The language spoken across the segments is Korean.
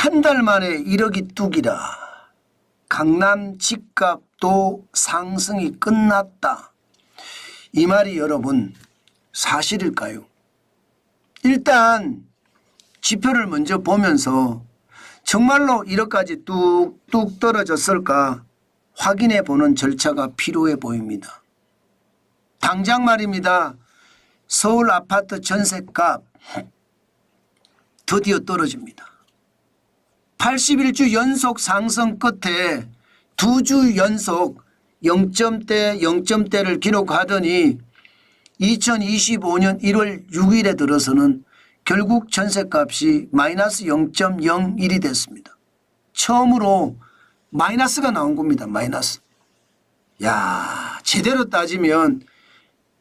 한 달 만에 1억이 뚝이라. 강남 집값도 상승이 끝났다. 이 말이 여러분 사실일까요? 일단 지표를 먼저 보면서 정말로 1억까지 뚝뚝 떨어졌을까 확인해 보는 절차가 필요해 보입니다. 당장 말입니다. 서울 아파트 전셋값 드디어 떨어집니다. 81주 연속 상승 끝에 2주 연속 0점대를 기록하더니 2025년 1월 6일에 들어서는 결국 전셋값이 마이너스 0.01이 됐습니다. 처음으로 마이너스가 나온 겁니다. 마이너스. 야, 제대로 따지면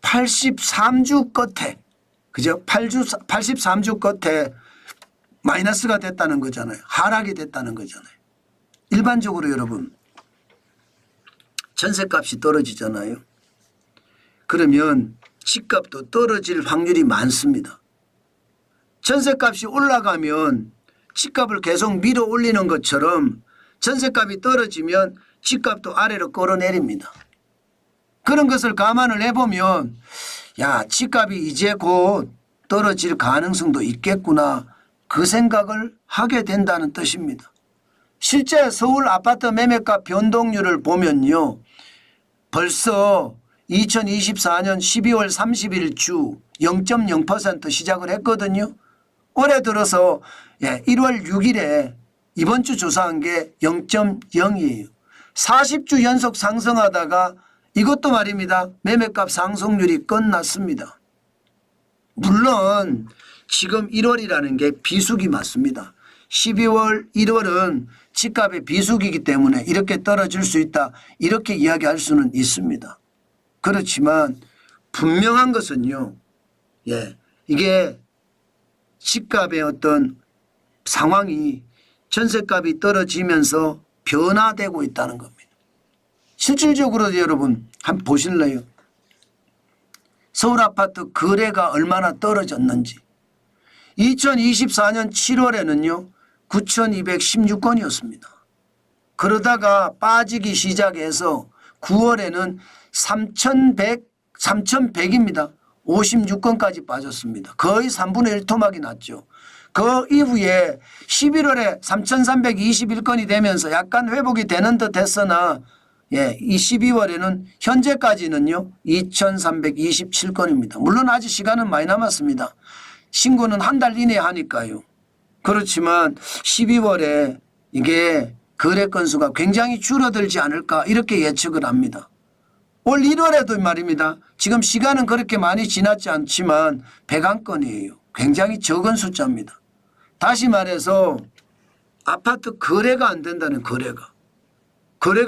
83주 끝에, 그죠? 83주 끝에 마이너스가 됐다는 거잖아요. 하락이 됐다는 거잖아요. 일반적으로 여러분 전셋값이 떨어지잖아요. 그러면 집값도 떨어질 확률이 많습니다. 전셋값이 올라가면 집값을 계속 밀어 올리는 것처럼 전셋값이 떨어지면 집값도 아래로 끌어내립니다. 그런 것을 감안을 해보면 야, 집값이 이제 곧 떨어질 가능성도 있겠구나, 그 생각을 하게 된다는 뜻입니다. 실제 서울 아파트 매매가 변동률을 보면요, 벌써 2024년 12월 30일 주 0.0% 시작을 했거든요. 올해 들어서 1월 6일에 이번 주 조사한 게 0.0이에요. 40주 연속 상승하다가 이것도 말입니다. 매매값 상승률이 끝났습니다. 물론 지금 1월이라는 게 비수기 맞습니다. 12월, 1월은 집값의 비수기이기 때문에 이렇게 떨어질 수 있다, 이렇게 이야기할 수는 있습니다. 그렇지만 분명한 것은요, 이게 집값의 어떤 상황이 전셋값이 떨어지면서 변화되고 있다는 겁니다. 실질적으로 여러분 한번 보실래요? 서울 아파트 거래가 얼마나 떨어졌는지. 2024년 7월에는요 9,216건이었습니다. 그러다가 빠지기 시작해서 9월에는 3,100입니다. 56건까지 빠졌습니다. 거의 3분의 1 토막이 났죠. 그 이후에 11월에 3,321건이 되면서 약간 회복이 되는 듯 했으나 이 12월에는 현재까지는요 2,327건입니다. 물론 아직 시간은 많이 남았습니다. 신고는 한 달 이내에 하니까요. 그렇지만 12월에 이게 거래 건수가 굉장히 줄어들지 않을까, 이렇게 예측을 합니다. 올 1월에도 말입니다. 지금 시간은 그렇게 많이 지났지 않지만 101건이에요. 굉장히 적은 숫자입니다. 다시 말해서 아파트 거래가 안 된다는, 거래가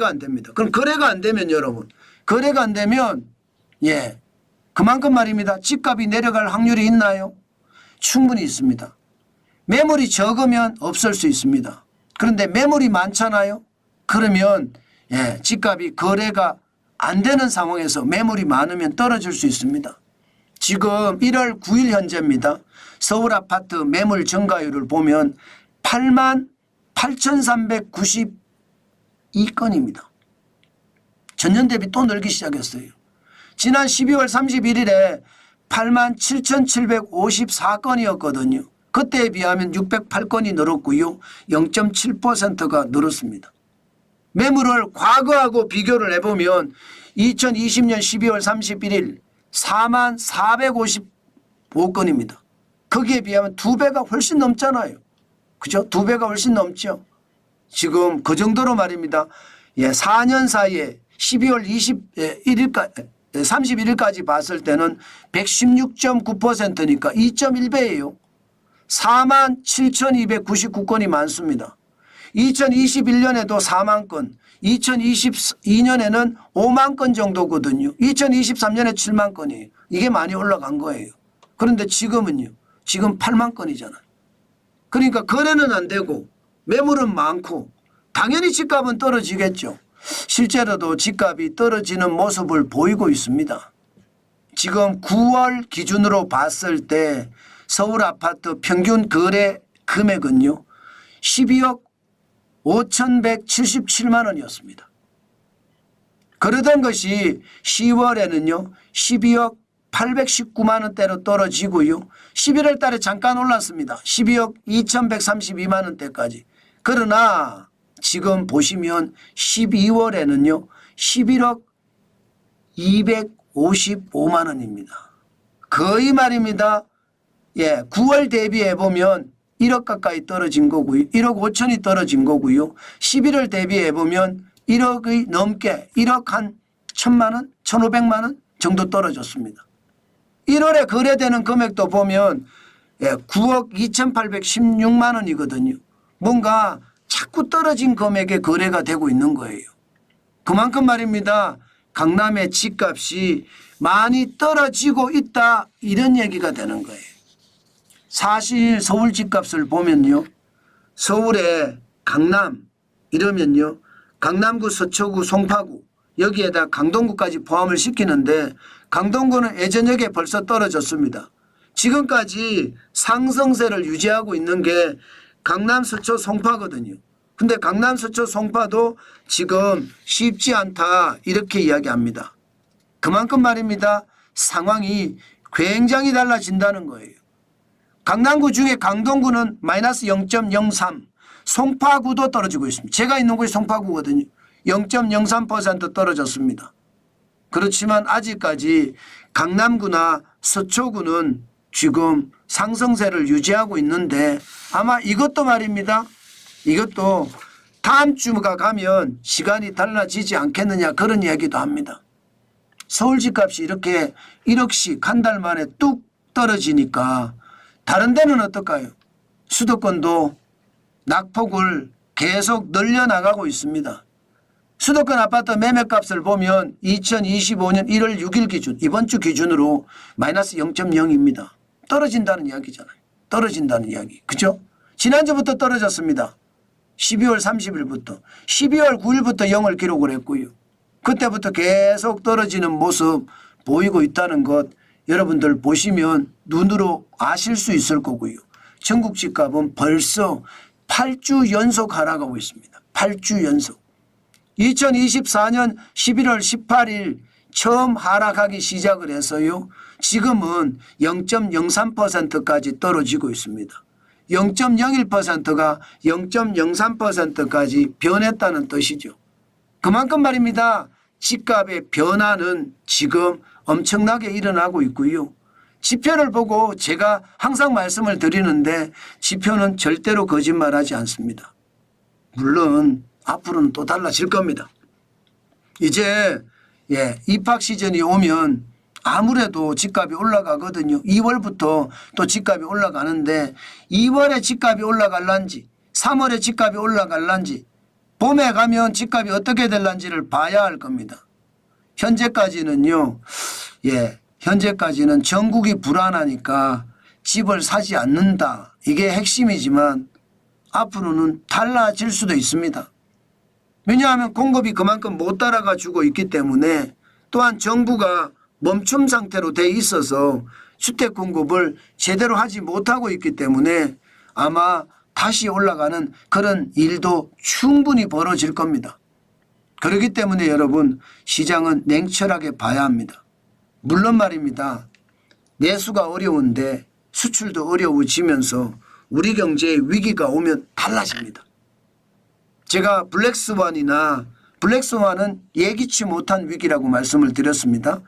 안 됩니다. 그럼 거래가 안 되면 여러분, 거래가 안 되면 그만큼 말입니다. 집값이 내려갈 확률이 있나요? 충분히 있습니다. 매물이 적으면 없을 수 있습니다. 그런데 매물이 많잖아요. 그러면 집값이 거래가 안 되는 상황에서 매물이 많으면 떨어질 수 있습니다. 지금 1월 9일 현재입니다. 서울 아파트 매물 증가율을 보면 88,392건입니다. 전년 대비 또 늘기 시작했어요. 지난 12월 31일에 87,754건이었거든요. 그때에 비하면 608건이 늘었고요. 0.7%가 늘었습니다. 매물을 과거하고 비교를 해보면 2020년 12월 31일 44,455건입니다. 거기에 비하면 2배가 훨씬 넘잖아요. 그죠? 2배가 훨씬 넘죠. 지금 그 정도로 말입니다. 4년 사이에 12월 31일까지 봤을 때는 116.9%니까 2.1배예요. 47,299건이 많습니다. 2021년에도 4만 건, 2022년에는 5만 건 정도거든요. 2023년에 7만 건이에요. 이게 많이 올라간 거예요. 그런데 지금은요, 지금 8만 건이잖아요. 그러니까 거래는 안 되고 매물은 많고 당연히 집값은 떨어지겠죠. 실제로도 집값이 떨어지는 모습을 보이고 있습니다. 지금 9월 기준으로 봤을 때 서울 아파트 평균 거래 금액은요 12억 5,177만 원이었습니다. 그러던 것이 10월에는요 12억 819만 원대로 떨어지고요. 11월 달에 잠깐 올랐습니다. 12억 2,132만 원대까지. 그러나 지금 보시면 12월에는요 11억 255만 원입니다. 거의 말입니다. 9월 대비해 보면 1억 가까이 떨어진 거고요. 1억 5천이 떨어진 거고요. 11월 대비해 보면 1억이 넘게 1억 한 1,000만 원, 1,500만 원 정도 떨어졌습니다. 1월에 거래되는 금액도 보면 9억 2,816만 원이거든요. 뭔가 자꾸 떨어진 금액에 거래가 되고 있는 거예요. 그만큼 말입니다. 강남의 집값이 많이 떨어지고 있다 이런 얘기가 되는 거예요. 사실 서울 집값을 보면요. 서울의 강남 이러면요. 강남구, 서초구, 송파구 여기에다 강동구까지 포함을 시키는데 강동구는 예전역에 벌써 떨어졌습니다. 지금까지 상승세를 유지하고 있는 게 강남, 서초, 송파거든요. 근데 강남, 서초, 송파도 지금 쉽지 않다 이렇게 이야기합니다. 그만큼 말입니다. 상황이 굉장히 달라진다는 거예요. 강남구 중에 강동구는 마이너스 0.03, 송파구도 떨어지고 있습니다. 제가 있는 곳이 송파구거든요. 0.03% 떨어졌습니다. 그렇지만 아직까지 강남구나 서초구는 지금 상승세를 유지하고 있는데 아마 이것도 말입니다. 이것도 다음 주가 가면 시간이 달라지지 않겠느냐 그런 이야기도 합니다. 서울 집값이 이렇게 1억씩 한 달 만에 뚝 떨어지니까 다른 데는 어떨까요? 수도권도 낙폭을 계속 늘려나가고 있습니다. 수도권 아파트 매매값을 보면 2025년 1월 6일 기준 이번 주 기준으로 마이너스 0.0입니다. 떨어진다는 이야기잖아요. 떨어진다는 이야기. 그죠? 지난주부터 떨어졌습니다. 12월 30일부터 12월 9일부터 0을 기록을 했고요. 그때부터 계속 떨어지는 모습 보이고 있다는 것 여러분들 보시면 눈으로 아실 수 있을 거고요. 전국 집값은 벌써 8주 연속 하락하고 있습니다. 8주 연속. 2024년 11월 18일 처음 하락하기 시작을 해서요. 지금은 0.03%까지 떨어지고 있습니다. 0.01%가 0.03%까지 변했다는 뜻이죠. 그만큼 말입니다. 집값의 변화는 지금 엄청나게 일어나고 있고요. 지표를 보고 제가 항상 말씀을 드리는데 지표는 절대로 거짓말하지 않습니다. 물론 앞으로는 또 달라질 겁니다. 이제 입학 시즌이 오면 아무래도 집값이 올라가거든요. 2월부터 또 집값이 올라가는데 2월에 집값이 올라갈란지 3월에 집값이 올라갈란지 봄에 가면 집값이 어떻게 될란지를 봐야 할 겁니다. 현재까지는요. 현재까지는 전국이 불안하니까 집을 사지 않는다. 이게 핵심이지만 앞으로는 달라질 수도 있습니다. 왜냐하면 공급이 그만큼 못 따라가 주고 있기 때문에 또한 정부가 멈춤 상태로 돼 있어서 주택 공급을 제대로 하지 못하고 있기 때문에 아마 다시 올라가는 그런 일도 충분히 벌어질 겁니다. 그렇기 때문에 여러분 시장은 냉철하게 봐야 합니다. 물론 말입니다. 내수가 어려운데 수출도 어려워지면서 우리 경제에 위기가 오면 달라집니다. 제가 블랙스완은 예기치 못한 위기라고 말씀을 드렸습니다.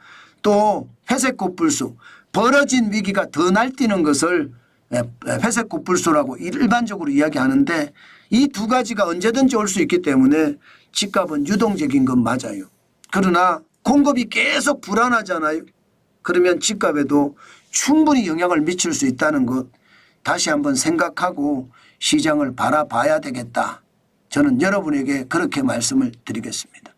또 회색 코뿔소 벌어진 위기가 더 날뛰는 것을 회색 코뿔소라고 일반적으로 이야기하는데 이 두 가지가 언제든지 올 수 있기 때문에 집값은 유동적인 건 맞아요. 그러나 공급이 계속 불안하잖아요. 그러면 집값에도 충분히 영향을 미칠 수 있다는 것 다시 한번 생각하고 시장을 바라봐야 되겠다. 저는 여러분에게 그렇게 말씀을 드리겠습니다.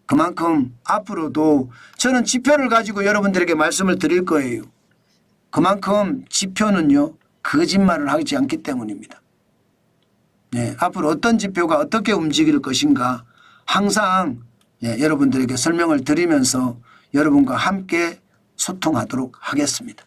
그만큼 앞으로도 저는 지표를 가지고 여러분들에게 말씀을 드릴 거예요. 그만큼 지표는요 거짓말을 하지 않기 때문입니다. 앞으로 어떤 지표가 어떻게 움직일 것인가 항상 여러분들에게 설명을 드리면서 여러분과 함께 소통하도록 하겠습니다.